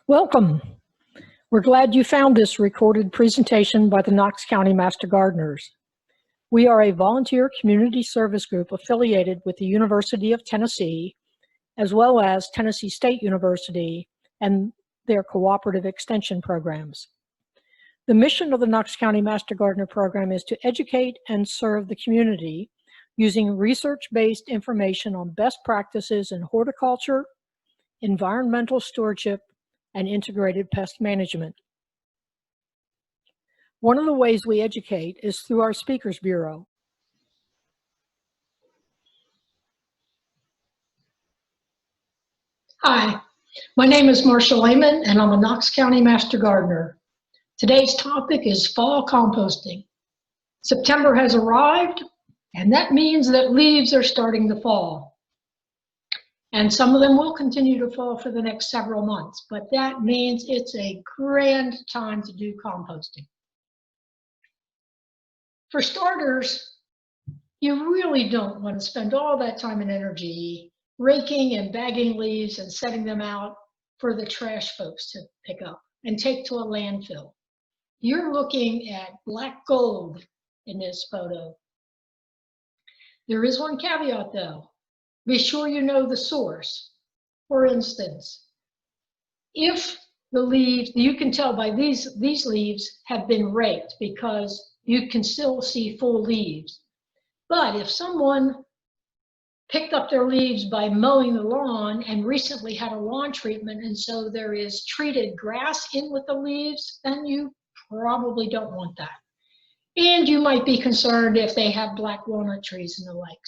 Welcome. We're glad you found this recorded presentation by the Knox County Master Gardeners. We are a volunteer community service group affiliated with the University of Tennessee, as well as Tennessee State University and their cooperative extension programs. The mission of the Knox County Master Gardener program is to educate and serve the community using research-based information on best practices in horticulture, environmental stewardship, and integrated pest management. One of the ways we educate is through our Speakers Bureau. Hi, my name is Marsha Lehman and I'm a Knox County Master Gardener. Today's topic is fall composting. September has arrived and that means that leaves are starting to fall. And some of them will continue to fall for the next several months, but that means it's a grand time to do composting. For starters, you really don't want to spend all that time and energy raking and bagging leaves and setting them out for the trash folks to pick up and take to a landfill. You're looking at black gold in this photo. There is one caveat though. Be sure you know the source. For instance, if the leaves, you can tell by these leaves have been raked because you can still see full leaves. But if someone picked up their leaves by mowing the lawn and recently had a lawn treatment and so there is treated grass in with the leaves, then you probably don't want that. And you might be concerned if they have black walnut trees and the like.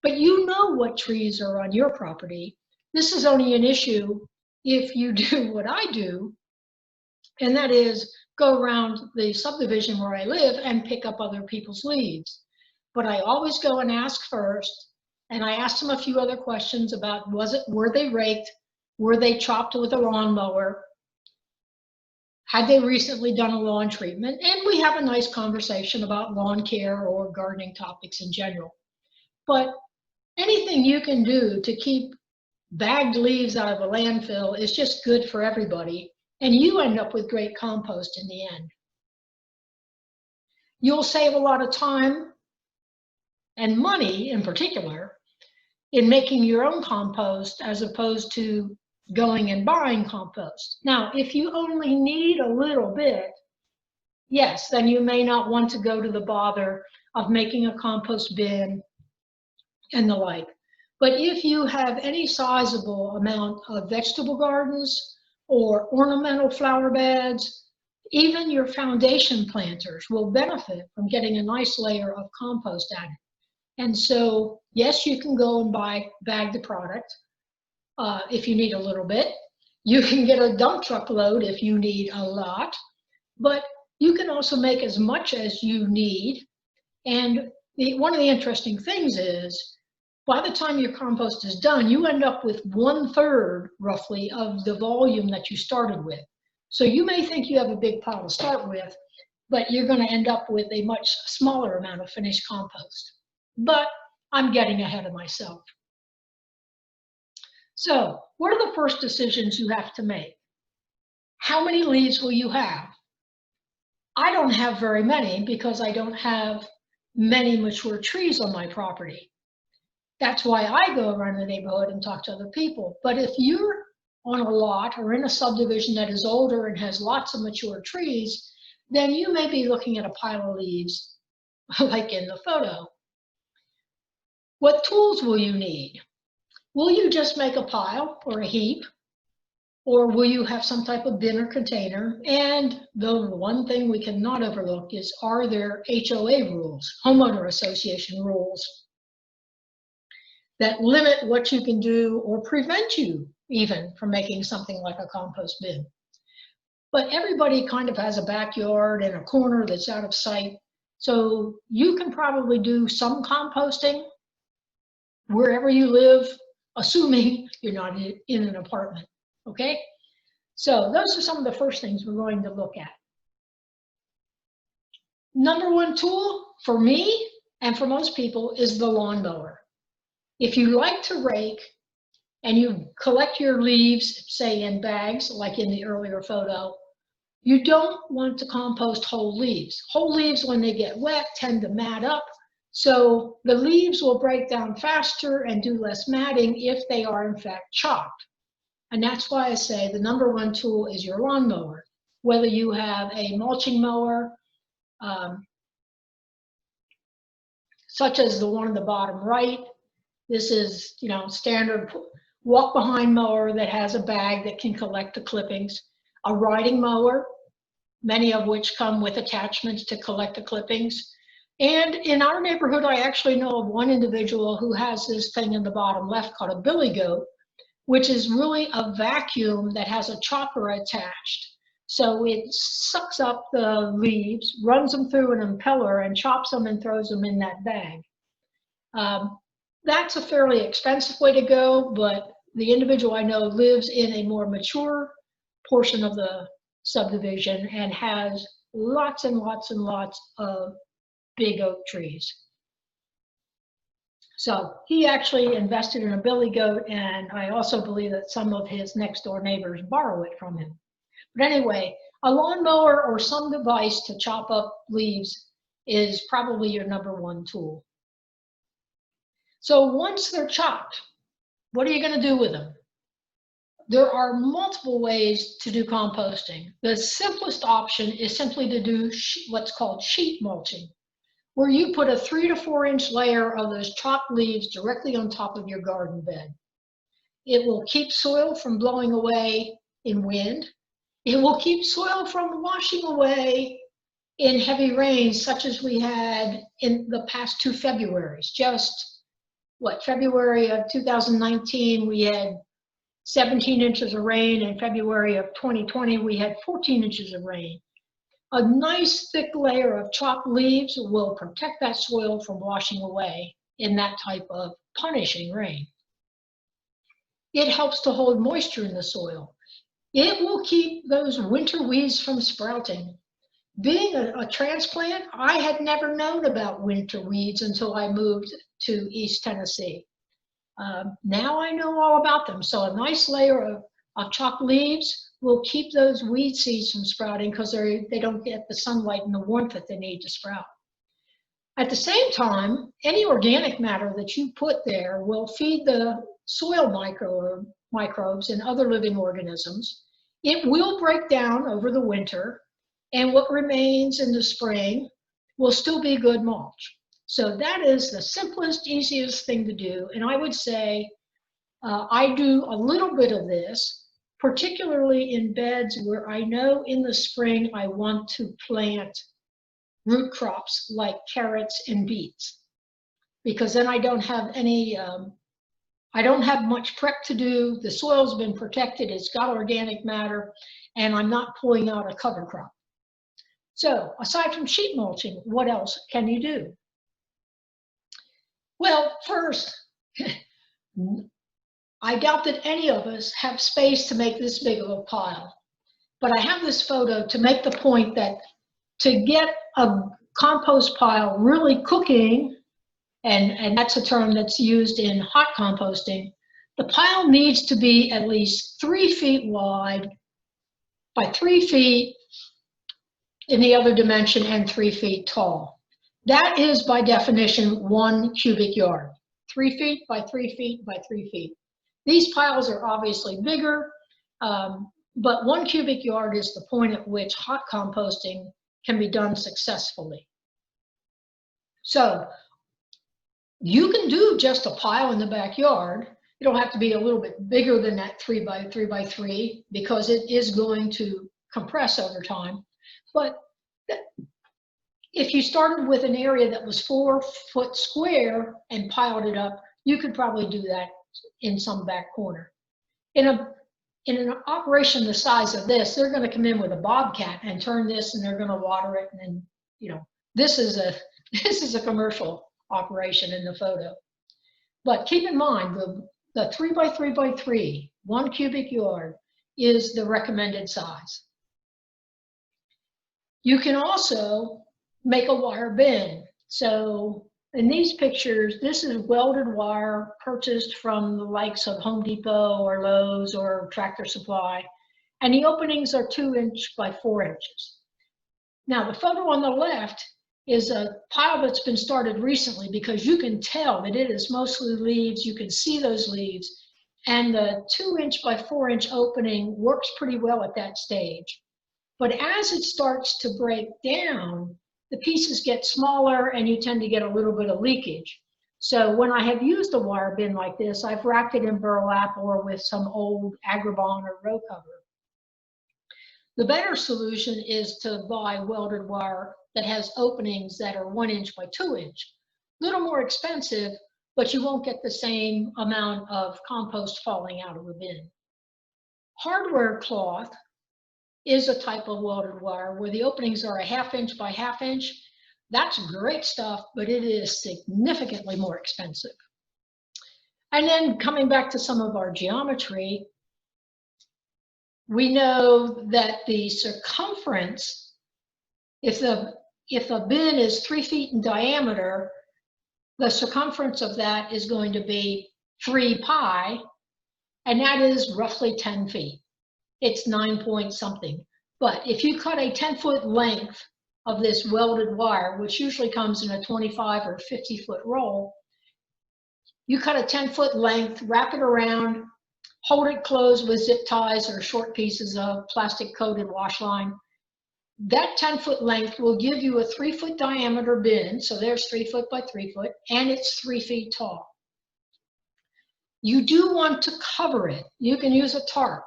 But you know what trees are on your property. This is only an issue if you do what I do, and that is go around the subdivision where I live and pick up other people's leaves. But I always go and ask first, and I asked them a few other questions about were they raked, were they chopped with a lawnmower, had they recently done a lawn treatment, and we have a nice conversation about lawn care or gardening topics in general. But anything you can do to keep bagged leaves out of a landfill is just good for everybody, and you end up with great compost in the end. You'll save a lot of time and money in particular in making your own compost as opposed to going and buying compost. Now, if you only need a little bit, yes, then you may not want to go to the bother of making a compost bin and the like. But if you have any sizable amount of vegetable gardens or ornamental flower beds, even your foundation planters will benefit from getting a nice layer of compost added. And so, yes, you can go and bag the product if you need a little bit. You can get a dump truck load if you need a lot, but you can also make as much as you need. And one of the interesting things is, by the time your compost is done, you end up with 1/3 roughly of the volume that you started with. So you may think you have a big pile to start with, but you're going to end up with a much smaller amount of finished compost. But I'm getting ahead of myself. So what are the first decisions you have to make? How many leaves will you have? I don't have very many because I don't have many mature trees on my property. That's why I go around the neighborhood and talk to other people. But if you're on a lot or in a subdivision that is older and has lots of mature trees, then you may be looking at a pile of leaves like in the photo. What tools will you need? Will you just make a pile or a heap? Or will you have some type of bin or container? And the one thing we cannot overlook is, are there HOA rules, homeowner association rules, that limit what you can do or prevent you even from making something like a compost bin? But everybody kind of has a backyard and a corner that's out of sight. So you can probably do some composting wherever you live, assuming you're not in an apartment, okay? So those are some of the first things we're going to look at. Number one tool for me and for most people is the lawnmower. If you like to rake, and you collect your leaves, say in bags, like in the earlier photo, you don't want to compost whole leaves. Whole leaves, when they get wet, tend to mat up. So the leaves will break down faster and do less matting if they are in fact chopped. And that's why I say the #1 tool is your lawnmower. Whether you have a mulching mower, such as the one on the bottom right. This is, standard walk-behind mower that has a bag that can collect the clippings. A riding mower, many of which come with attachments to collect the clippings. And in our neighborhood, I actually know of one individual who has this thing in the bottom left called a billy goat, which is really a vacuum that has a chopper attached. So it sucks up the leaves, runs them through an impeller, and chops them and throws them in that bag. That's a fairly expensive way to go, but the individual I know lives in a more mature portion of the subdivision and has lots and lots and lots of big oak trees. So he actually invested in a billy goat, and I also believe that some of his next door neighbors borrow it from him. But anyway, a lawnmower or some device to chop up leaves is probably your #1 tool. So once they're chopped, what are you going to do with them? There are multiple ways to do composting. The simplest option is simply to do what's called sheet mulching, where you put a 3 to 4 inch layer of those chopped leaves directly on top of your garden bed. It will keep soil from blowing away in wind. It will keep soil from washing away in heavy rains, such as we had in the past 2 Februaries. Just February of 2019, we had 17 inches of rain. In February of 2020, we had 14 inches of rain. A nice thick layer of chopped leaves will protect that soil from washing away in that type of punishing rain. It helps to hold moisture in the soil. It will keep those winter weeds from sprouting. Being a transplant, I had never known about winter weeds until I moved to East Tennessee. Now I know all about them. So a nice layer of chopped leaves will keep those weed seeds from sprouting because they don't get the sunlight and the warmth that they need to sprout. At the same time, any organic matter that you put there will feed the soil microbes and other living organisms. It will break down over the winter, and what remains in the spring will still be good mulch. So that is the simplest, easiest thing to do. And I would say I do a little bit of this, particularly in beds where I know in the spring I want to plant root crops like carrots and beets, because then I don't have I don't have much prep to do. The soil's been protected, it's got organic matter, and I'm not pulling out a cover crop. So aside from sheet mulching, what else can you do? Well, first, I doubt that any of us have space to make this big of a pile, but I have this photo to make the point that to get a compost pile really cooking, and that's a term that's used in hot composting, the pile needs to be at least 3 feet wide by 3 feet in the other dimension and 3 feet tall. That is by definition 1 cubic yard, 3 feet by 3 feet by 3 feet. These piles are obviously bigger, but 1 cubic yard is the point at which hot composting can be done successfully. So you can do just a pile in the backyard. It'll have to be a little bit bigger than that 3 by 3 by 3 because it is going to compress over time. But if you started with an area that was 4 foot square and piled it up, you could probably do that in some back corner. In an operation the size of this, they're going to come in with a bobcat and turn this, and they're going to water it. And this is a commercial operation in the photo. But keep in mind, the 3 by 3 by 3, 1 cubic yard is the recommended size. You can also make a wire bin. So In these pictures, this is welded wire purchased from the likes of Home Depot or Lowe's or Tractor Supply. And the openings are 2 inch by 4 inches. Now, the photo on the left is a pile that's been started recently because you can tell that it is mostly leaves. You can see those leaves. And the 2 inch by 4 inch opening works pretty well at that stage. But as it starts to break down, the pieces get smaller and you tend to get a little bit of leakage. So when I have used a wire bin like this, I've wrapped it in burlap or with some old Agribon or row cover. The better solution is to buy welded wire that has openings that are 1 inch by 2 inch. A little more expensive, but you won't get the same amount of compost falling out of the bin. Hardware cloth is a type of welded wire where the openings are a 1/2 inch by 1/2 inch. That's great stuff, but it is significantly more expensive. And then coming back to some of our geometry, we know that the circumference, if a bin is 3 feet in diameter, the circumference of that is going to be 3 pi, and that is roughly 10 feet. It's 9 point something. But if you cut a 10-foot length of this welded wire, which usually comes in a 25 or 50-foot roll, you cut a 10-foot length, wrap it around, hold it closed with zip ties or short pieces of plastic coated wash line. That 10-foot length will give you a 3-foot diameter bin. So there's 3 foot by 3 foot, and it's 3 feet tall. You do want to cover it. You can use a tarp.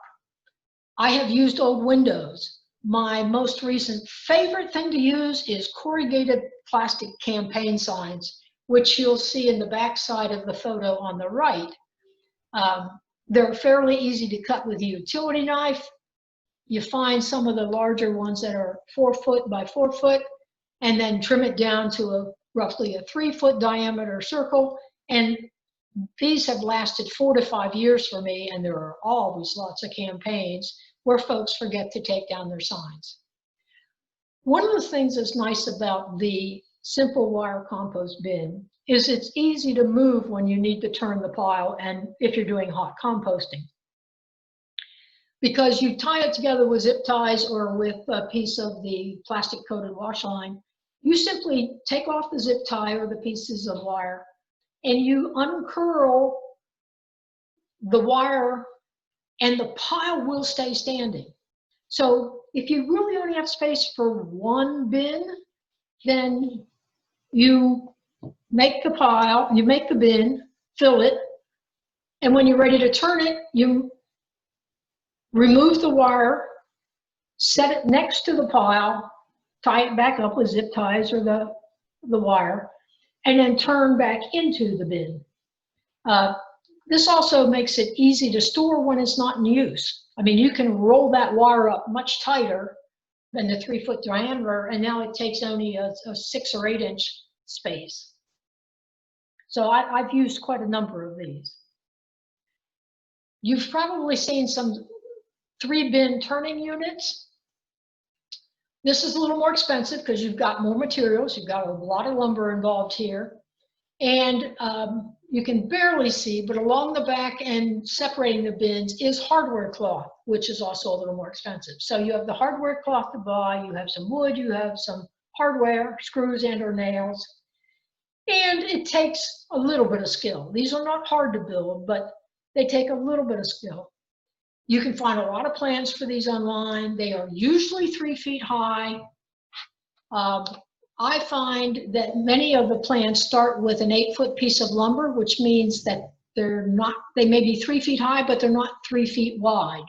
I have used old windows. My most recent favorite thing to use is corrugated plastic campaign signs, which you'll see in the back side of the photo on the right. They're fairly easy to cut with a utility knife. You find some of the larger ones that are 4 foot by 4 foot, and then trim it down to roughly a 3-foot diameter circle. And these have lasted 4 to 5 years for me, and there are always lots of campaigns where folks forget to take down their signs. One of the things that's nice about the simple wire compost bin is it's easy to move when you need to turn the pile and if you're doing hot composting. Because you tie it together with zip ties or with a piece of the plastic coated wash line, you simply take off the zip tie or the pieces of wire and you uncurl the wire and the pile will stay standing. So if you really only have space for one bin, then you make the pile, you make the bin, fill it, and when you're ready to turn it, you remove the wire, set it next to the pile, tie it back up with zip ties or the wire, and then turn back into the bin. This also makes it easy to store when it's not in use. I mean, you can roll that wire up much tighter than the 3-foot diameter, and now it takes only a 6 or 8 inch space. So I've used quite a number of these. You've probably seen some 3-bin turning units. This is a little more expensive because you've got more materials. You've got a lot of lumber involved here. And you can barely see, but along the back and separating the bins is hardware cloth, which is also a little more expensive. So you have the hardware cloth to buy, you have some wood, you have some hardware, screws and or nails. And it takes a little bit of skill. These are not hard to build, but they take a little bit of skill. You can find a lot of plans for these online. They are usually 3 feet high. I find that many of the plans start with an 8-foot piece of lumber, which means that they may be 3 feet high, but they're not 3 feet wide.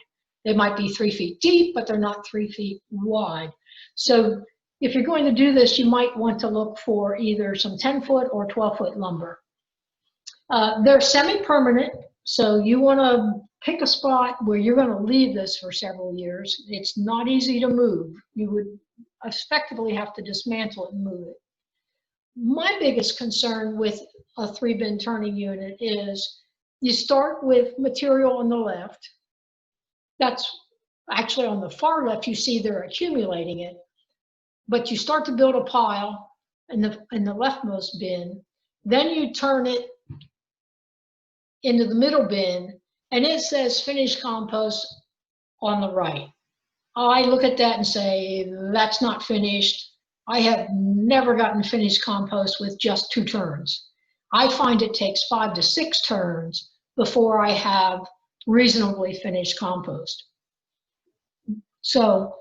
They might be 3 feet deep, but they're not 3 feet wide. So if you're going to do this, you might want to look for either some 10-foot or 12-foot lumber. They're semi-permanent, so you want to pick a spot where you're going to leave this for several years. It's not easy to move. You would effectively have to dismantle it and move it. My biggest concern with a 3-bin turning unit is you start with material on the left. That's actually on the far left, you see they're accumulating it. But you start to build a pile in the leftmost bin. Then you turn it into the middle bin, and it says finished compost on the right. I look at that and say, that's not finished. I have never gotten finished compost with just 2 turns. I find it takes 5 to 6 turns before I have reasonably finished compost. So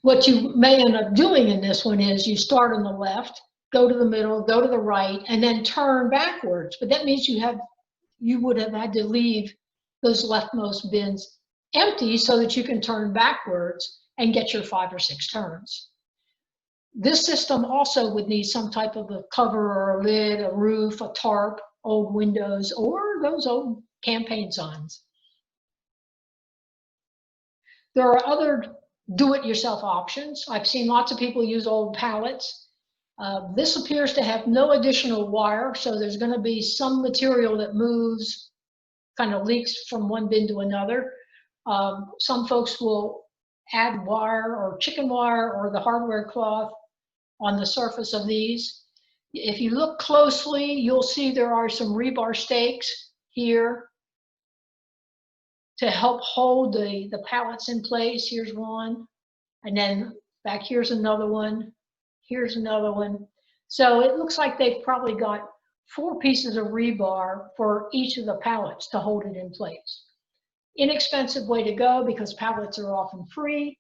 what you may end up doing in this one is you start on the left, go to the middle, go to the right, and then turn backwards. But that means you would have had to leave those leftmost bins empty so that you can turn backwards and get your 5 or 6 turns. This system also would need some type of a cover or a lid, a roof, a tarp, old windows, or those old campaign signs. There are other do-it-yourself options. I've seen lots of people use old pallets. This appears to have no additional wire, so there's going to be some material that moves, kind of leaks from one bin to another. Some folks will add wire or chicken wire or the hardware cloth on the surface of these. If you look closely, you'll see there are some rebar stakes here to help hold the pallets in place. Here's one, and then back here's another one. Here's another one. So it looks like they've probably got 4 pieces of rebar for each of the pallets to hold it in place. Inexpensive way to go because pallets are often free.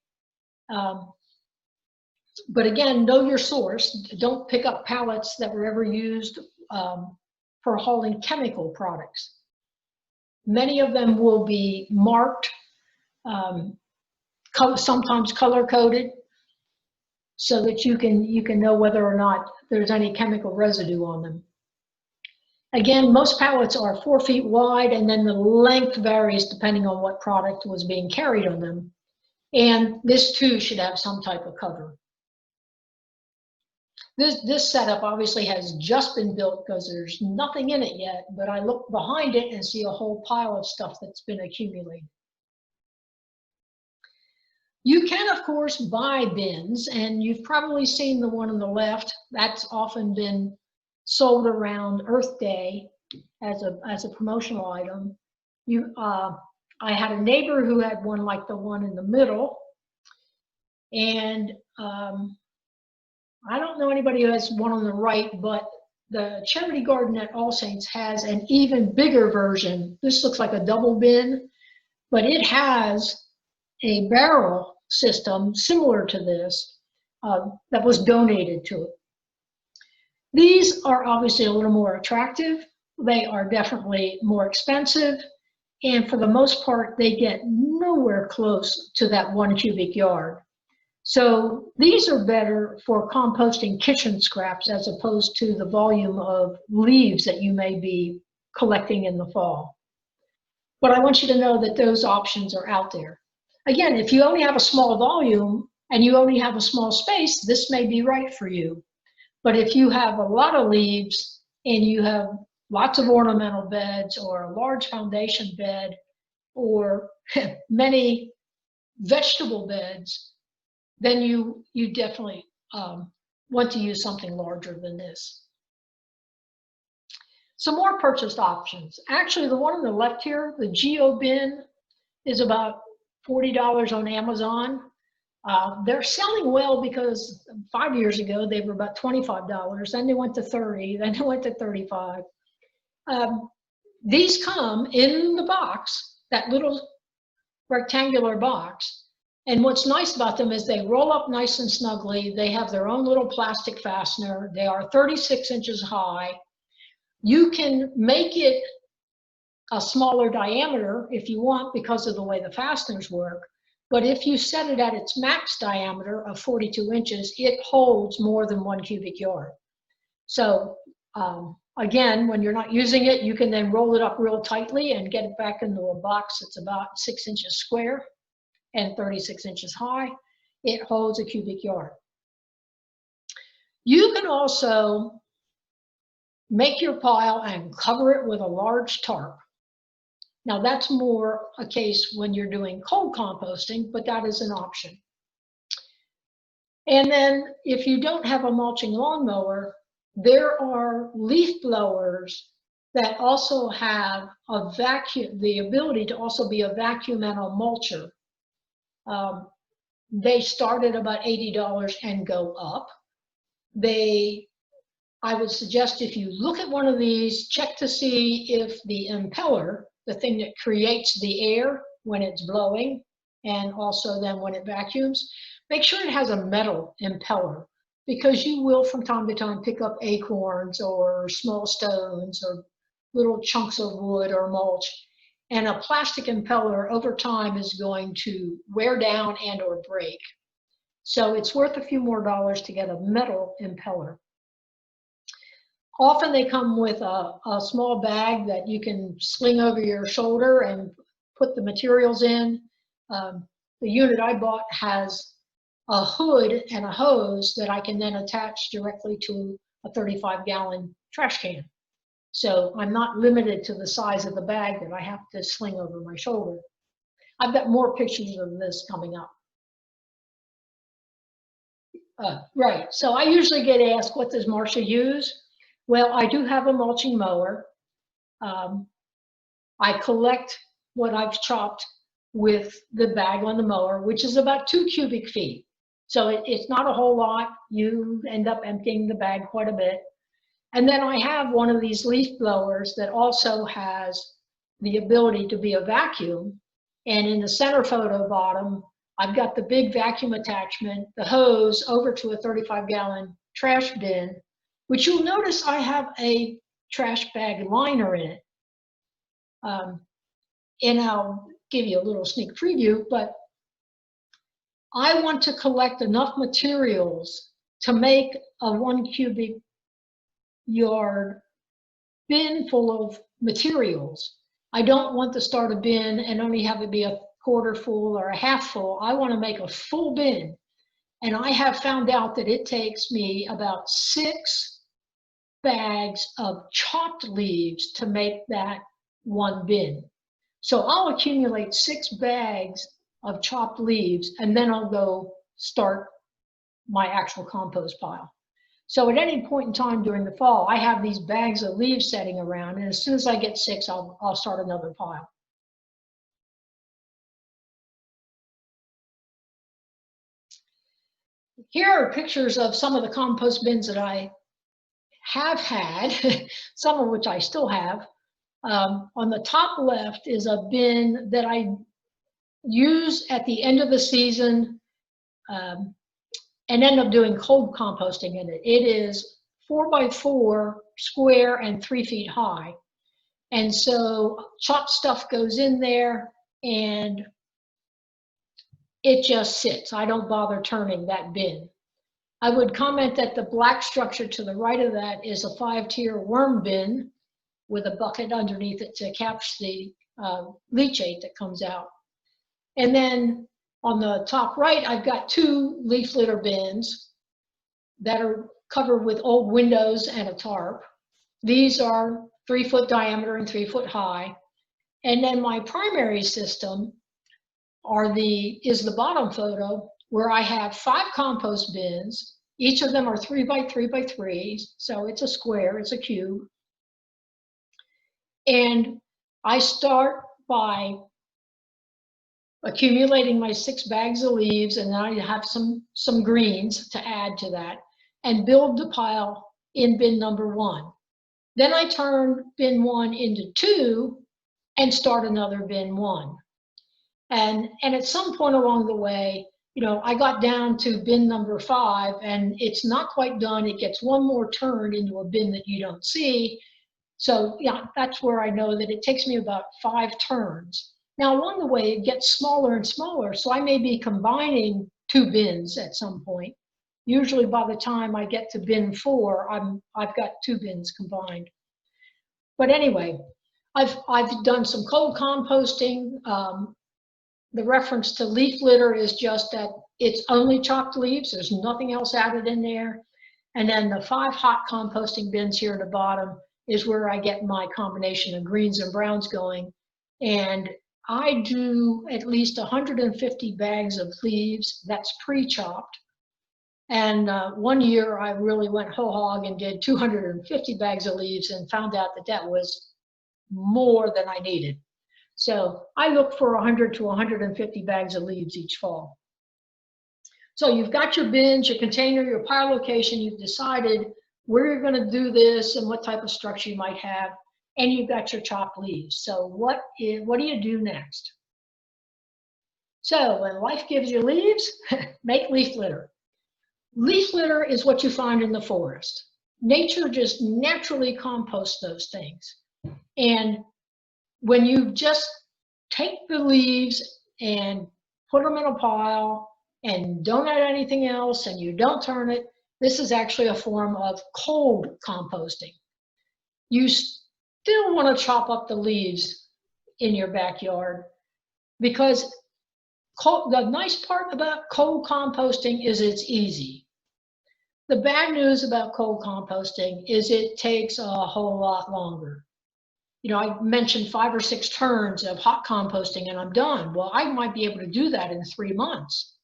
But again, know your source. Don't pick up pallets that were ever used for hauling chemical products. Many of them will be marked, sometimes color-coded, so that you can know whether or not there's any chemical residue on them. Again, most pallets are 4 feet wide, and then the length varies depending on what product was being carried on them. And this too should have some type of cover. This setup obviously has just been built because there's nothing in it yet, but I look behind it and see a whole pile of stuff that's been accumulated. You can, of course, buy bins, and you've probably seen the one on the left. That's often been sold around Earth Day as a promotional item. I had a neighbor who had one like the one in the middle, and I don't know anybody who has one on the right, but the Charity Garden at All Saints has an even bigger version. This looks like a double bin, but it has a barrel system similar to this that was donated to it. These are obviously a little more attractive. They are definitely more expensive, and for the most part, they get nowhere close to that 1 cubic yard. So these are better for composting kitchen scraps as opposed to the volume of leaves that you may be collecting in the fall. But I want you to know that those options are out there. Again, if you only have a small volume and you only have a small space, this may be right for you. But if you have a lot of leaves and you have lots of ornamental beds or a large foundation bed or many vegetable beds, then you definitely want to use something larger than this. Some more purchased options. Actually, the one on the left here, the Geo Bin, is about $40 on Amazon. They're selling well because 5 years ago they were about $25. Then they went to $30. Then they went to $35. These come in the box, that little rectangular box. And what's nice about them is they roll up nice and snugly. They have their own little plastic fastener. They are 36 inches high. You can make it a smaller diameter if you want because of the way the fasteners work. But if you set it at its max diameter of 42 inches, it holds more than 1 cubic yard. So again, when you're not using it, you can then roll it up real tightly and get it back into a box that's about 6 inches square and 36 inches high. It holds a cubic yard. You can also make your pile and cover it with a large tarp. Now that's more a case when you're doing cold composting, but that is an option. And then if you don't have a mulching lawnmower, there are leaf blowers that also have a vacuum, the ability to also be a vacuum and a mulcher. They start at about $80 and go up. I would suggest if you look at one of these, check to see if the impeller, the thing that creates the air when it's blowing, and also then when it vacuums, make sure it has a metal impeller, because you will from time to time pick up acorns or small stones or little chunks of wood or mulch. And a plastic impeller over time is going to wear down and or break. So it's worth a few more dollars to get a metal impeller. Often they come with a small bag that you can sling over your shoulder and put the materials in. The unit I bought has a hood and a hose that I can then attach directly to a 35-gallon trash can. So I'm not limited to the size of the bag that I have to sling over my shoulder. I've got more pictures of this coming up. Right, so I usually get asked, what does Marsha use? Well, I do have a mulching mower. I collect what I've chopped with the bag on the mower, which is about 2 cubic feet. So it's not a whole lot. You end up emptying the bag quite a bit. And then I have one of these leaf blowers that also has the ability to be a vacuum. And in the center photo bottom, I've got the big vacuum attachment, the hose over to a 35-gallon trash bin, which you'll notice I have a trash bag liner in it. And I'll give you a little sneak preview, but I want to collect enough materials to make a 1 cubic yard bin full of materials. I don't want to start a bin and only have it be a quarter full or a half full. I want to make a full bin. And I have found out that it takes me about 6 bags of chopped leaves to make that one bin. So I'll accumulate 6 bags of chopped leaves, and then I'll go start my actual compost pile. So at any point in time during the fall, I have these bags of leaves setting around, and as soon as I get 6, I'll start another pile. Here are pictures of some of the compost bins that I have had, some of which I still have. On the top left is a bin that I use at the end of the season and end up doing cold composting in it. It is 4x4 square and 3 feet high. And so chopped stuff goes in there and it just sits. I don't bother turning that bin. I would comment that the black structure to the right of that is a 5-tier worm bin with a bucket underneath it to catch the leachate that comes out. And then on the top right, I've got 2 leaf litter bins that are covered with old windows and a tarp. These are 3 foot diameter and 3 foot high. And then my primary system is the bottom photo, where I have 5 compost bins. Each of them are 3x3x3, so it's a square, it's a cube. And I start by accumulating my 6 bags of leaves, and then I have some greens to add to that, and build the pile in bin number 1. Then I turn bin 1 into 2 and start another bin 1. And at some point along the way, you know, I got down to bin number 5, and it's not quite done. It gets one more turn into a bin that you don't see. So yeah, that's where I know that it takes me about 5 turns. Now along the way, it gets smaller and smaller, so I may be combining 2 bins at some point. Usually by the time I get to bin 4, I've got 2 bins combined. But anyway, I've done some cold composting. The reference to leaf litter is just that it's only chopped leaves. There's nothing else added in there. And then the 5 hot composting bins here at the bottom is where I get my combination of greens and browns going. And I do at least 150 bags of leaves. That's pre-chopped. And one year I really went whole hog and did 250 bags of leaves and found out that that was more than I needed. So I look for 100 to 150 bags of leaves each fall. So you've got your bins, your container, your pile location, you've decided where you're going to do this and what type of structure you might have, and you've got your chopped leaves. So what do you do next? So when life gives you leaves, make leaf litter. Leaf litter is what you find in the forest. Nature just naturally composts those things. And when you just take the leaves and put them in a pile and don't add anything else and you don't turn it, this is actually a form of cold composting. You still want to chop up the leaves in your backyard because the nice part about cold composting is it's easy. The bad news about cold composting is it takes a whole lot longer. You know, I mentioned 5 or 6 turns of hot composting and I'm done. Well, I might be able to do that in 3 months,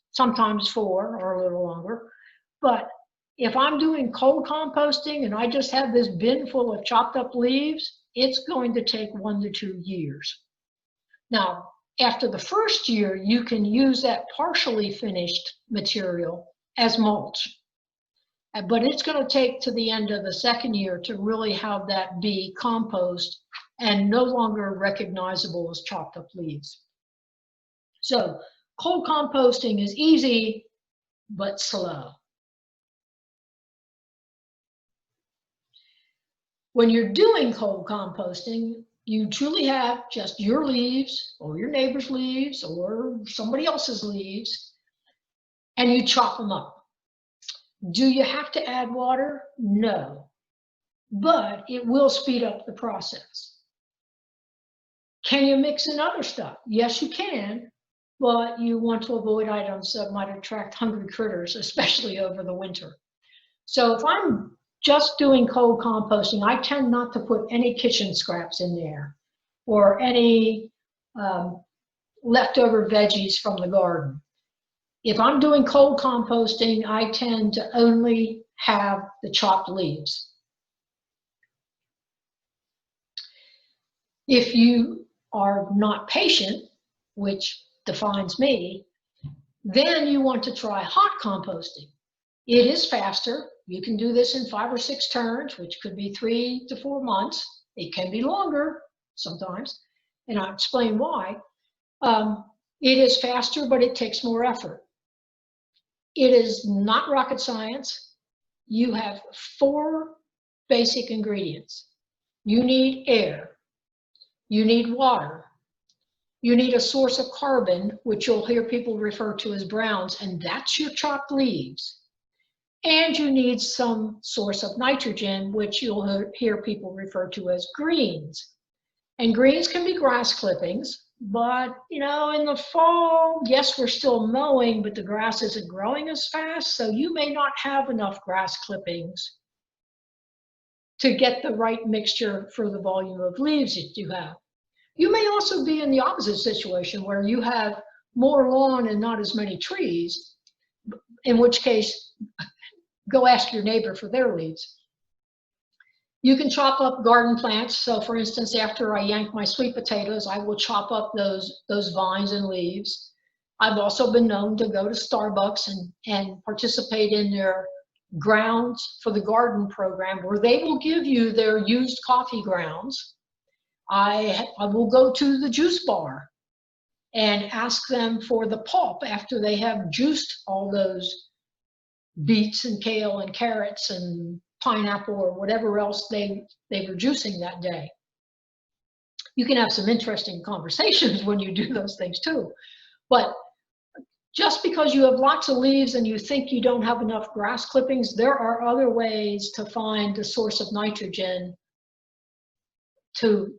sometimes 4 or a little longer. But if I'm doing cold composting and I just have this bin full of chopped up leaves, it's going to take 1 to 2 years. Now, after the first year, you can use that partially finished material as mulch. But it's going to take to the end of the second year to really have that be compost and no longer recognizable as chopped up leaves. So cold composting is easy, but slow. When you're doing cold composting, you truly have just your leaves or your neighbor's leaves or somebody else's leaves, and you chop them up. Do you have to add water? No, but it will speed up the process. Can you mix in other stuff? Yes, you can, but you want to avoid items that might attract hungry critters, especially over the winter. So if I'm just doing cold composting, I tend not to put any kitchen scraps in there or any leftover veggies from the garden. If I'm doing cold composting, I tend to only have the chopped leaves. If you are not patient, which defines me, then you want to try hot composting. It is faster. You can do this in 5 or 6 turns, which could be 3 to 4 months. It can be longer sometimes, and I'll explain why. It is faster, but it takes more effort. It is not rocket science. You have 4 basic ingredients. You need air. You need water. You need a source of carbon, which you'll hear people refer to as browns, and that's your chopped leaves. And you need some source of nitrogen, which you'll hear people refer to as greens. And greens can be grass clippings. But, you know, in the fall, yes, we're still mowing, but the grass isn't growing as fast. So you may not have enough grass clippings to get the right mixture for the volume of leaves that you have. You may also be in the opposite situation where you have more lawn and not as many trees, in which case, go ask your neighbor for their leaves. You can chop up garden plants. So for instance, after I yank my sweet potatoes, I will chop up those vines and leaves. I've also been known to go to Starbucks and participate in their grounds for the garden program, where they will give you their used coffee grounds. I will go to the juice bar and ask them for the pulp after they have juiced all those beets and kale and carrots and pineapple or whatever else they were juicing that day. You can have some interesting conversations when you do those things too. But just because you have lots of leaves and you think you don't have enough grass clippings, there are other ways to find the source of nitrogen to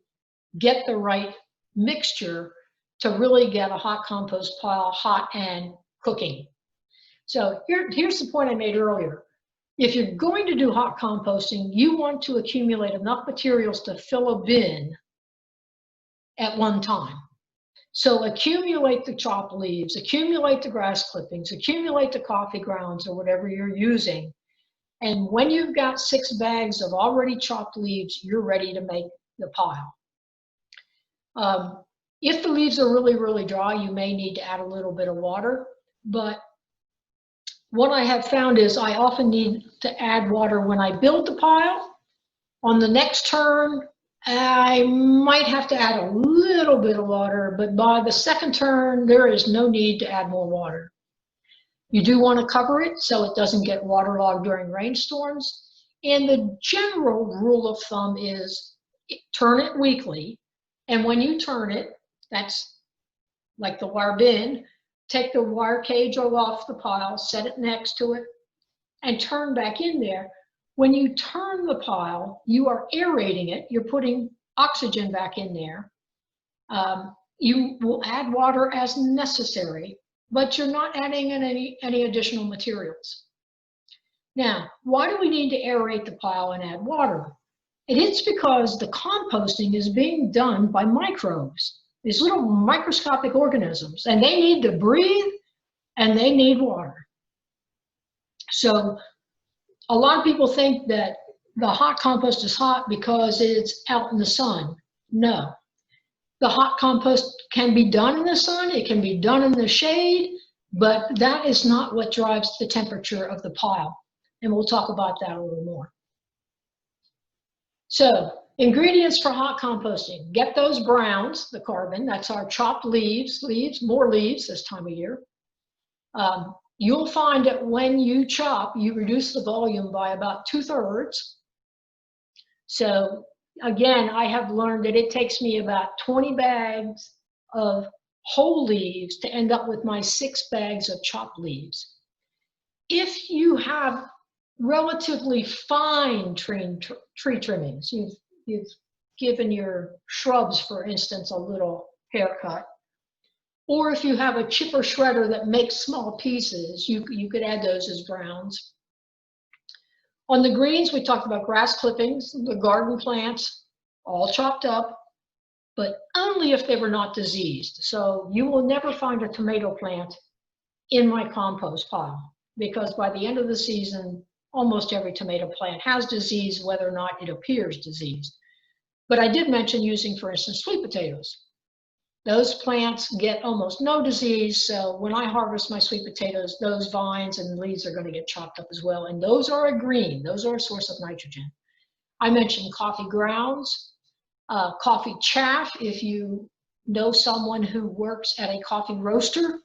get the right mixture to really get a hot compost pile hot and cooking. So here's the point I made earlier. If you're going to do hot composting, you want to accumulate enough materials to fill a bin at one time. So accumulate the chopped leaves, accumulate the grass clippings, accumulate the coffee grounds or whatever you're using. And when you've got 6 bags of already chopped leaves, you're ready to make the pile. If the leaves are really, really dry, you may need to add a little bit of water. But what I have found is I often need to add water when I build the pile. On the next turn, I might have to add a little bit of water, but by the second turn, there is no need to add more water. You do want to cover it so it doesn't get waterlogged during rainstorms. And the general rule of thumb is turn it weekly. And when you turn it, that's like the wire bin, take the wire cage off the pile, set it next to it, and turn back in there. When you turn the pile, you are aerating it. You're putting oxygen back in there. You will add water as necessary, but you're not adding in any additional materials. Now, why do we need to aerate the pile and add water? It's because the composting is being done by microbes, these little microscopic organisms, and they need to breathe and they need water. So a lot of people think that the hot compost is hot because it's out in the sun. No. The hot compost can be done in the sun, it can be done in the shade, but that is not what drives the temperature of the pile. And we'll talk about that a little more. So, ingredients for hot composting. Get those browns, the carbon, that's our chopped leaves, more leaves this time of year. You'll find that when you chop, you reduce the volume by about 2/3. So again, I have learned that it takes me about 20 bags of whole leaves to end up with my 6 bags of chopped leaves. If you have relatively fine tree trimmings, you've given your shrubs, for instance, a little haircut, or if you have a chipper shredder that makes small pieces, you could add those as browns. On the greens, we talked about grass clippings, the garden plants, all chopped up, but only if they were not diseased. So you will never find a tomato plant in my compost pile, because by the end of the season, almost every tomato plant has disease, whether or not it appears diseased. But I did mention using, for instance, sweet potatoes. Those plants get almost no disease, so when I harvest my sweet potatoes, those vines and leaves are going to get chopped up as well, and those are a green, those are a source of nitrogen. I mentioned coffee grounds, coffee chaff, if you know someone who works at a coffee roaster,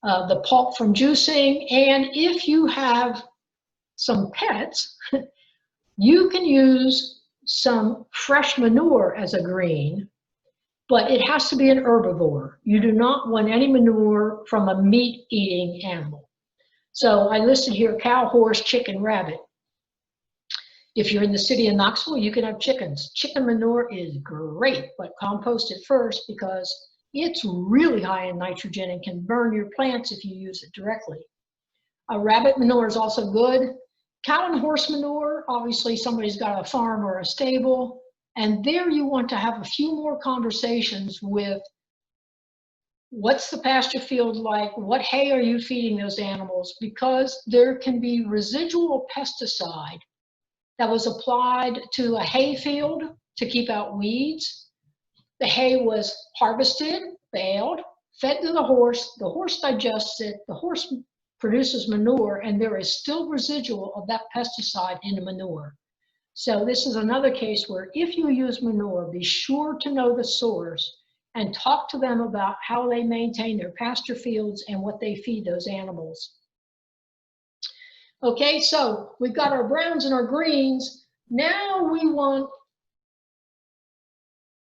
the pulp from juicing, and if you have some pets, you can use some fresh manure as a green, but it has to be an herbivore. You do not want any manure from a meat-eating animal. So I listed here cow, horse, chicken, rabbit. If you're in the city of Knoxville, you can have chickens. Chicken manure is great, but compost it first because it's really high in nitrogen and can burn your plants if you use it directly. Rabbit manure is also good. Cow and horse manure, obviously somebody's got a farm or a stable, and there you want to have a few more conversations with what's the pasture field like, what hay are you feeding those animals, because there can be residual pesticide that was applied to a hay field to keep out weeds. The hay was harvested, baled, fed to the horse digests it, the horse produces manure, and there is still residual of that pesticide in the manure. So this is another case where if you use manure, be sure to know the source and talk to them about how they maintain their pasture fields and what they feed those animals. Okay, so we've got our browns and our greens. Now we want,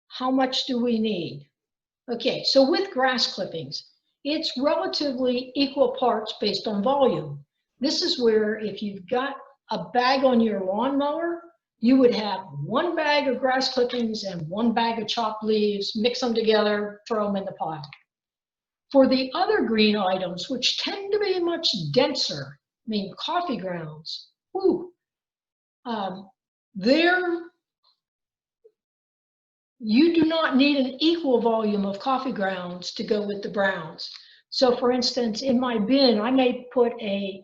how much do we need? Okay, so with grass clippings, it's relatively equal parts based on volume. This is where if you've got a bag on your lawnmower, you would have 1 bag of grass clippings and 1 bag of chopped leaves, mix them together, throw them in the pile. For the other green items, which tend to be much denser, I mean, coffee grounds, they're you do not need an equal volume of coffee grounds to go with the browns. So for instance, in my bin, I may put a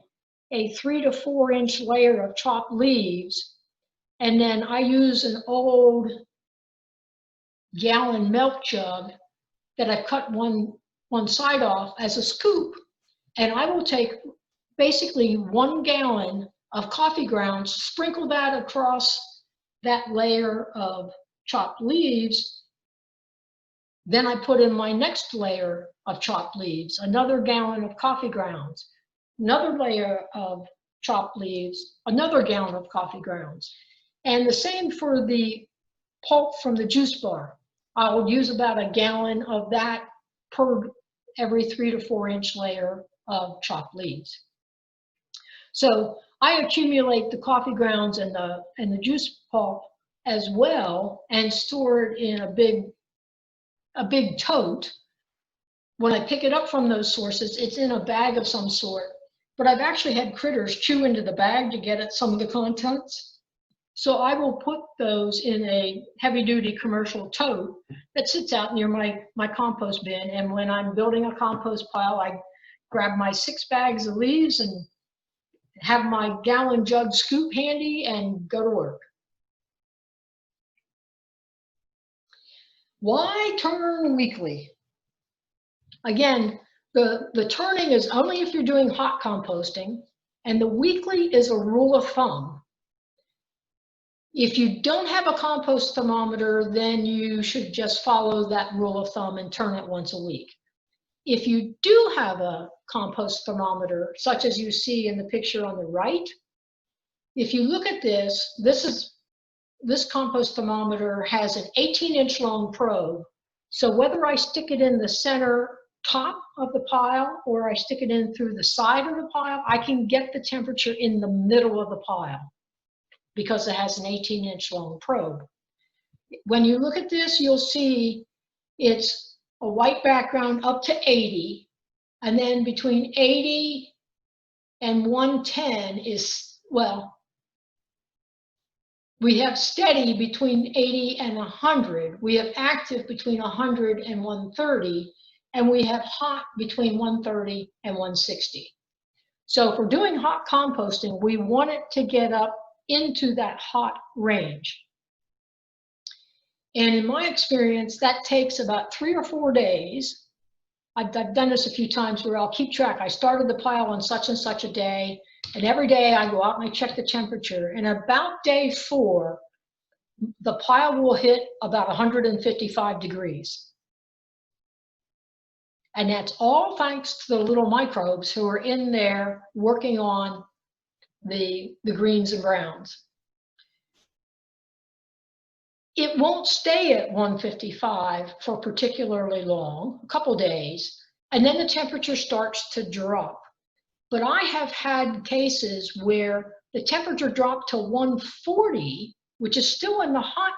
3 to 4 inch layer of chopped leaves, and then I use an old gallon milk jug that I cut one side off as a scoop. And I will take basically 1 gallon of coffee grounds, sprinkle that across that layer of chopped leaves. Then I put in my next layer of chopped leaves, another gallon of coffee grounds, another layer of chopped leaves, another gallon of coffee grounds. And the same for the pulp from the juice bar. I'll use about a gallon of that per every 3 to 4 inch layer of chopped leaves. So I accumulate the coffee grounds and the juice pulp as well and store it in a big tote. When I pick it up from those sources, it's in a bag of some sort, but I've actually had critters chew into the bag to get at some of the contents. So I will put those in a heavy-duty commercial tote that sits out near my compost bin. And when I'm building a compost pile, I grab my 6 bags of leaves and have my gallon jug scoop handy and go to work. Why turn weekly? Again, the turning is only if you're doing hot composting, and the weekly is a rule of thumb. If you don't have a compost thermometer, then you should just follow that rule of thumb and turn it once a week. If you do have a compost thermometer, such as you see in the picture on the right, if you look at this compost thermometer has an 18-inch long probe. So whether I stick it in the center top of the pile or I stick it in through the side of the pile, I can get the temperature in the middle of the pile because it has an 18-inch long probe. When you look at this, you'll see it's a white background up to 80, and then between 80 and 110 is, well, we have steady between 80 and 100. We have active between 100 and 130, and we have hot between 130 and 160. So if we're doing hot composting, we want it to get up into that hot range. And in my experience, that takes about 3 or 4 days. I've done this a few times where I'll keep track. I started the pile on such and such a day, and every day I go out and I check the temperature. And about day 4, the pile will hit about 155 degrees. And that's all thanks to the little microbes who are in there working on the greens and browns. It won't stay at 155 for particularly long, a couple days, and then the temperature starts to drop. But I have had cases where the temperature dropped to 140, which is still in the hot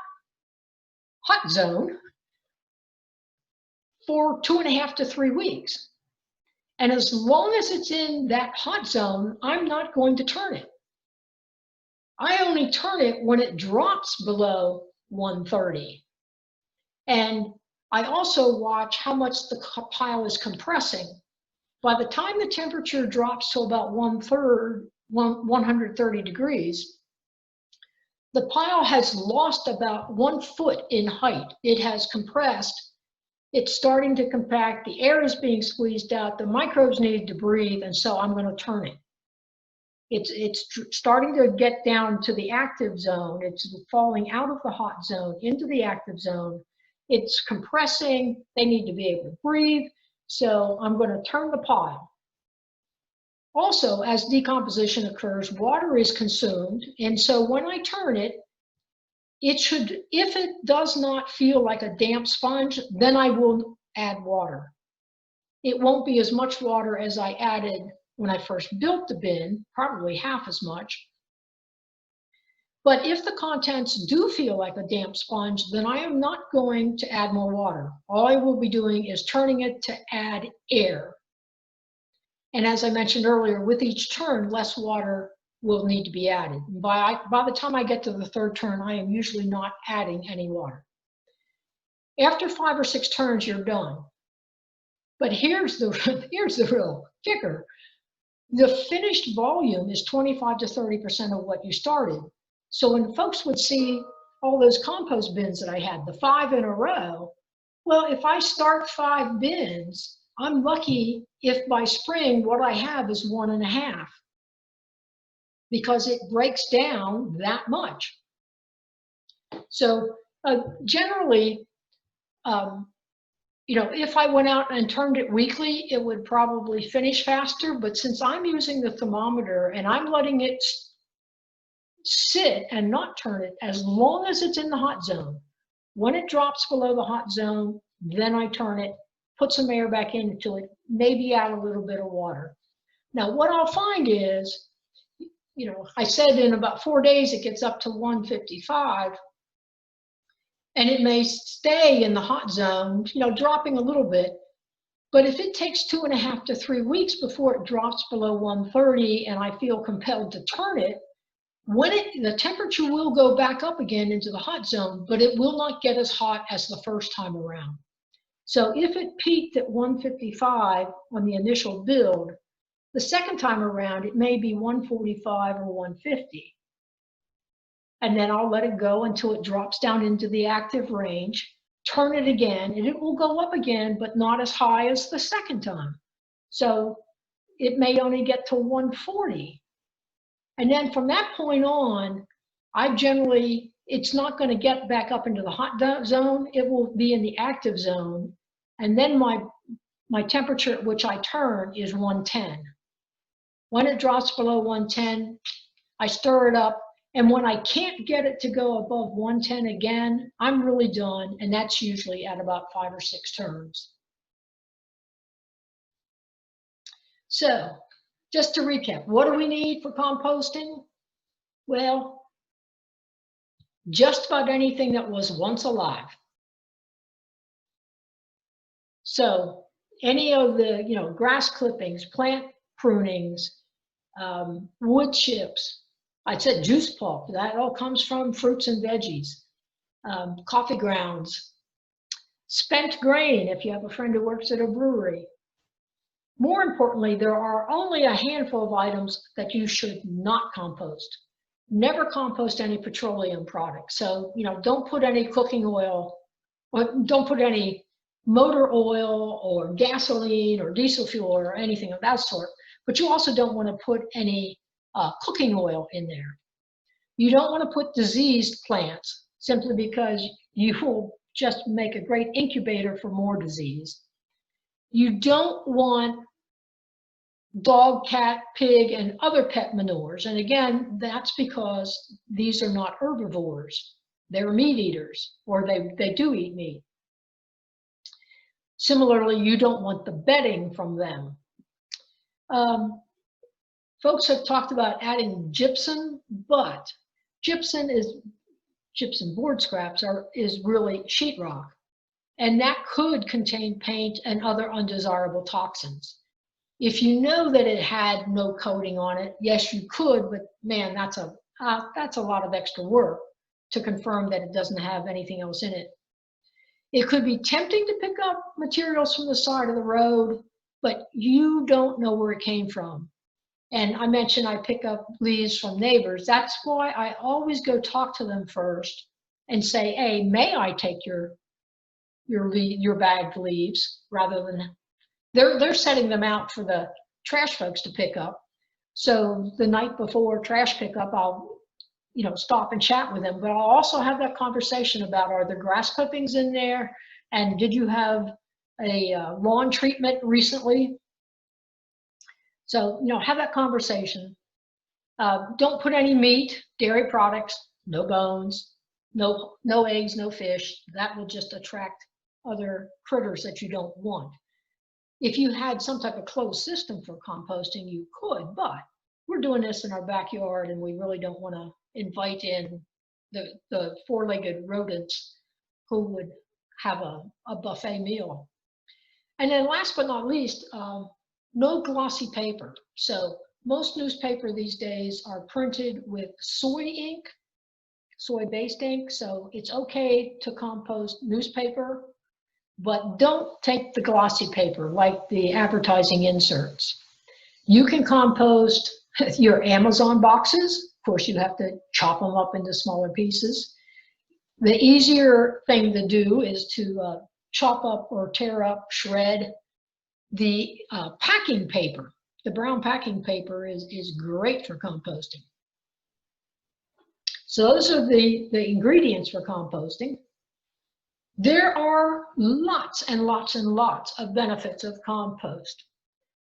zone, for 2.5 to 3 weeks. And as long as it's in that hot zone, I'm not going to turn it. I only turn it when it drops below 130. And I also watch how much the pile is compressing. By the time the temperature drops to about 130 degrees, the pile has lost about 1 foot in height. It has compressed. It's starting to compact. The air is being squeezed out. The microbes need to breathe, and so I'm going to turn it. It's starting to get down to the active zone. It's falling out of the hot zone into the active zone. It's compressing. They need to be able to breathe. So I'm going to turn the pile. Also, as decomposition occurs, water is consumed. And so when I turn it, it should, if it does not feel like a damp sponge, then I will add water. It won't be as much water as I added when I first built the bin, probably half as much. But if the contents do feel like a damp sponge, then I am not going to add more water. All I will be doing is turning it to add air. And as I mentioned earlier, with each turn, less water will need to be added. By the time I get to the 3rd turn, I am usually not adding any water. After 5 or 6 turns, you're done. But here's the real kicker. The finished volume is 25 to 30% of what you started. So when folks would see all those compost bins that I had, the 5 in a row, well, if I start 5 bins, I'm lucky if by spring what I have is 1.5, because it breaks down that much. So generally, if I went out and turned it weekly, it would probably finish faster. But since I'm using the thermometer and I'm letting it sit and not turn it as long as it's in the hot zone, when it drops below the hot zone, then I turn it, put some air back into it, maybe add a little bit of water. Now, what I'll find is, I said in about 4 days it gets up to 155. And it may stay in the hot zone, dropping a little bit. But if it takes 2.5 to 3 weeks before it drops below 130 and I feel compelled to turn it, the temperature will go back up again into the hot zone, but it will not get as hot as the first time around. So if it peaked at 155 on the initial build, the second time around, it may be 145 or 150. And then I'll let it go until it drops down into the active range, turn it again, and it will go up again, but not as high as the second time. So it may only get to 140. And then from that point on, it's not going to get back up into the hot zone. It will be in the active zone. And then my temperature at which I turn is 110. When it drops below 110, I stir it up. And when I can't get it to go above 110 again, I'm really done. And that's usually at about 5 or 6 turns. So just to recap, what do we need for composting? Well, just about anything that was once alive. So any of the, grass clippings, plant prunings, wood chips, I said juice pulp, that all comes from fruits and veggies, coffee grounds, spent grain if you have a friend who works at a brewery. More importantly, there are only a handful of items that you should not compost. Never compost any petroleum products. So, don't put any cooking oil, or don't put any motor oil or gasoline or diesel fuel or anything of that sort. But you also don't want to put any cooking oil in there. You don't want to put diseased plants, simply because you will just make a great incubator for more disease. You don't want dog, cat, pig, and other pet manures. And again, that's because these are not herbivores. They're meat eaters, or they do eat meat. Similarly, you don't want the bedding from them. Folks have talked about adding gypsum, but gypsum board scraps is really sheetrock, and that could contain paint and other undesirable toxins. If you know that it had no coating on it, yes, you could, but man, that's a lot of extra work to confirm that it doesn't have anything else in it. It could be tempting to pick up materials from the side of the road, but you don't know where it came from. And I mentioned I pick up leaves from neighbors. That's why I always go talk to them first and say, hey, may I take your bagged leaves, rather than they're setting them out for the trash folks to pick up. So the night before trash pickup, I'll stop and chat with them, but I'll also have that conversation about, are there grass clippings in there? And did you have a lawn treatment recently? So, have that conversation. Don't put any meat, dairy products, no bones, no eggs, no fish. That will just attract other critters that you don't want. If you had some type of closed system for composting, you could, but we're doing this in our backyard and we really don't want to invite in the four-legged rodents who would have a buffet meal. And then last but not least, no glossy paper. So most newspaper these days are printed with soy ink, soy-based ink, so it's okay to compost newspaper, but don't take the glossy paper like the advertising inserts. You can compost your Amazon boxes. Of course, you have to chop them up into smaller pieces. The easier thing to do is to chop up or tear up, shred the packing paper. The brown packing paper is great for composting. So those are the ingredients for composting. There are lots and lots and lots of benefits of compost.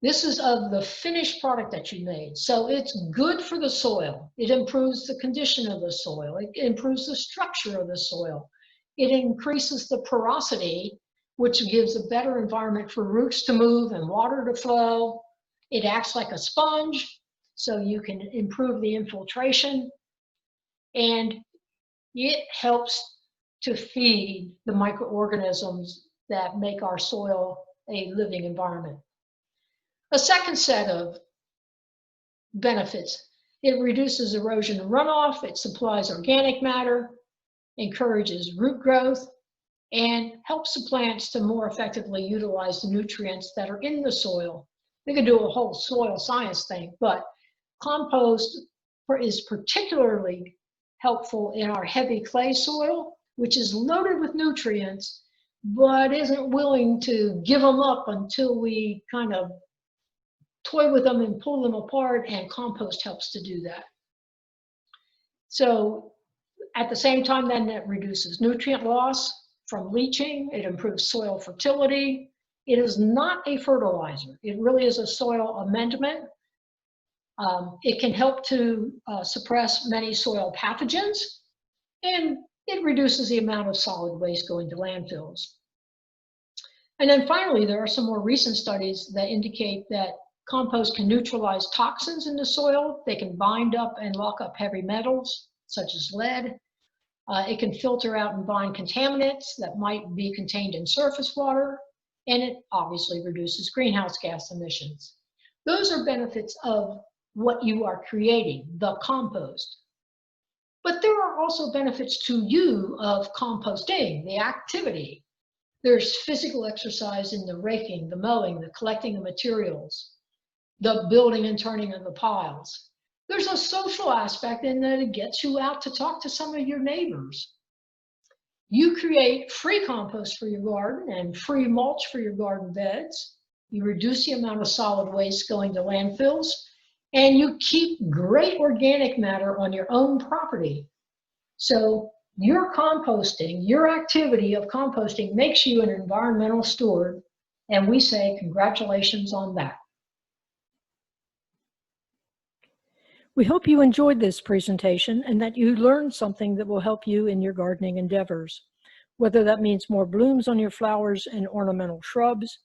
This is of the finished product that you made. So it's good for the soil. It improves the condition of the soil. It improves the structure of the soil. It increases the porosity, which gives a better environment for roots to move and water to flow. It acts like a sponge, so you can improve the infiltration. And it helps to feed the microorganisms that make our soil a living environment. A second set of benefits: it reduces erosion and runoff, it supplies organic matter, encourages root growth, and helps the plants to more effectively utilize the nutrients that are in the soil. We could do a whole soil science thing, but compost is particularly helpful in our heavy clay soil, which is loaded with nutrients, but isn't willing to give them up until we kind of toy with them and pull them apart, and compost helps to do that. So at the same time, then, that reduces nutrient loss from leaching. It improves soil fertility. It is not a fertilizer. It really is a soil amendment. It can help to suppress many soil pathogens, and it reduces the amount of solid waste going to landfills. And then finally, there are some more recent studies that indicate that compost can neutralize toxins in the soil. They can bind up and lock up heavy metals, such as lead. It can filter out and bind contaminants that might be contained in surface water, and it obviously reduces greenhouse gas emissions. Those are benefits of what you are creating, the compost. But there are also benefits to you of composting, the activity. There's physical exercise in the raking, the mowing, the collecting of materials, the building and turning of the piles. There's a social aspect in that it gets you out to talk to some of your neighbors. You create free compost for your garden and free mulch for your garden beds. You reduce the amount of solid waste going to landfills, and you keep great organic matter on your own property. So your composting, your activity of composting makes you an environmental steward, and we say congratulations on that. We hope you enjoyed this presentation and that you learned something that will help you in your gardening endeavors, whether that means more blooms on your flowers and ornamental shrubs,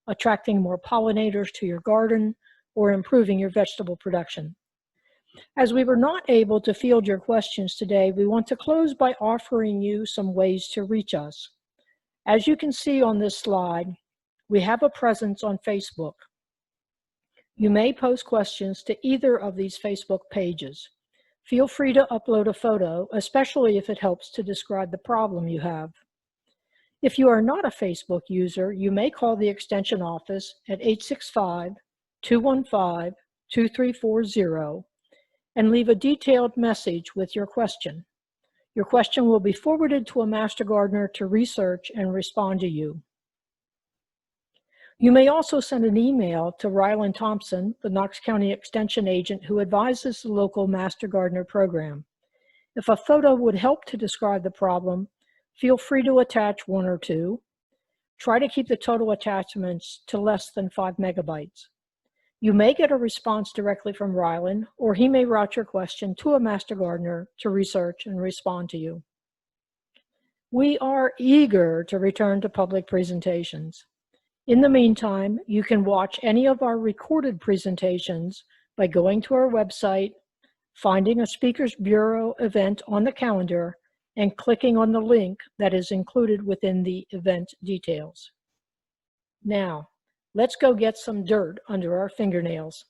attracting more pollinators to your garden, or improving your vegetable production. As we were not able to field your questions today, we want to close by offering you some ways to reach us. As you can see on this slide, we have a presence on Facebook. You may post questions to either of these Facebook pages. Feel free to upload a photo, especially if it helps to describe the problem you have. If you are not a Facebook user, you may call the Extension office at 865-215-2340 and leave a detailed message with your question. Your question will be forwarded to a Master Gardener to research and respond to you. You may also send an email to Ryland Thompson, the Knox County Extension agent who advises the local Master Gardener program. If a photo would help to describe the problem, feel free to attach one or two. Try to keep the total attachments to less than 5 megabytes. You may get a response directly from Ryland, or he may route your question to a Master Gardener to research and respond to you. We are eager to return to public presentations. In the meantime, you can watch any of our recorded presentations by going to our website, finding a Speakers Bureau event on the calendar, and clicking on the link that is included within the event details. Now, let's go get some dirt under our fingernails.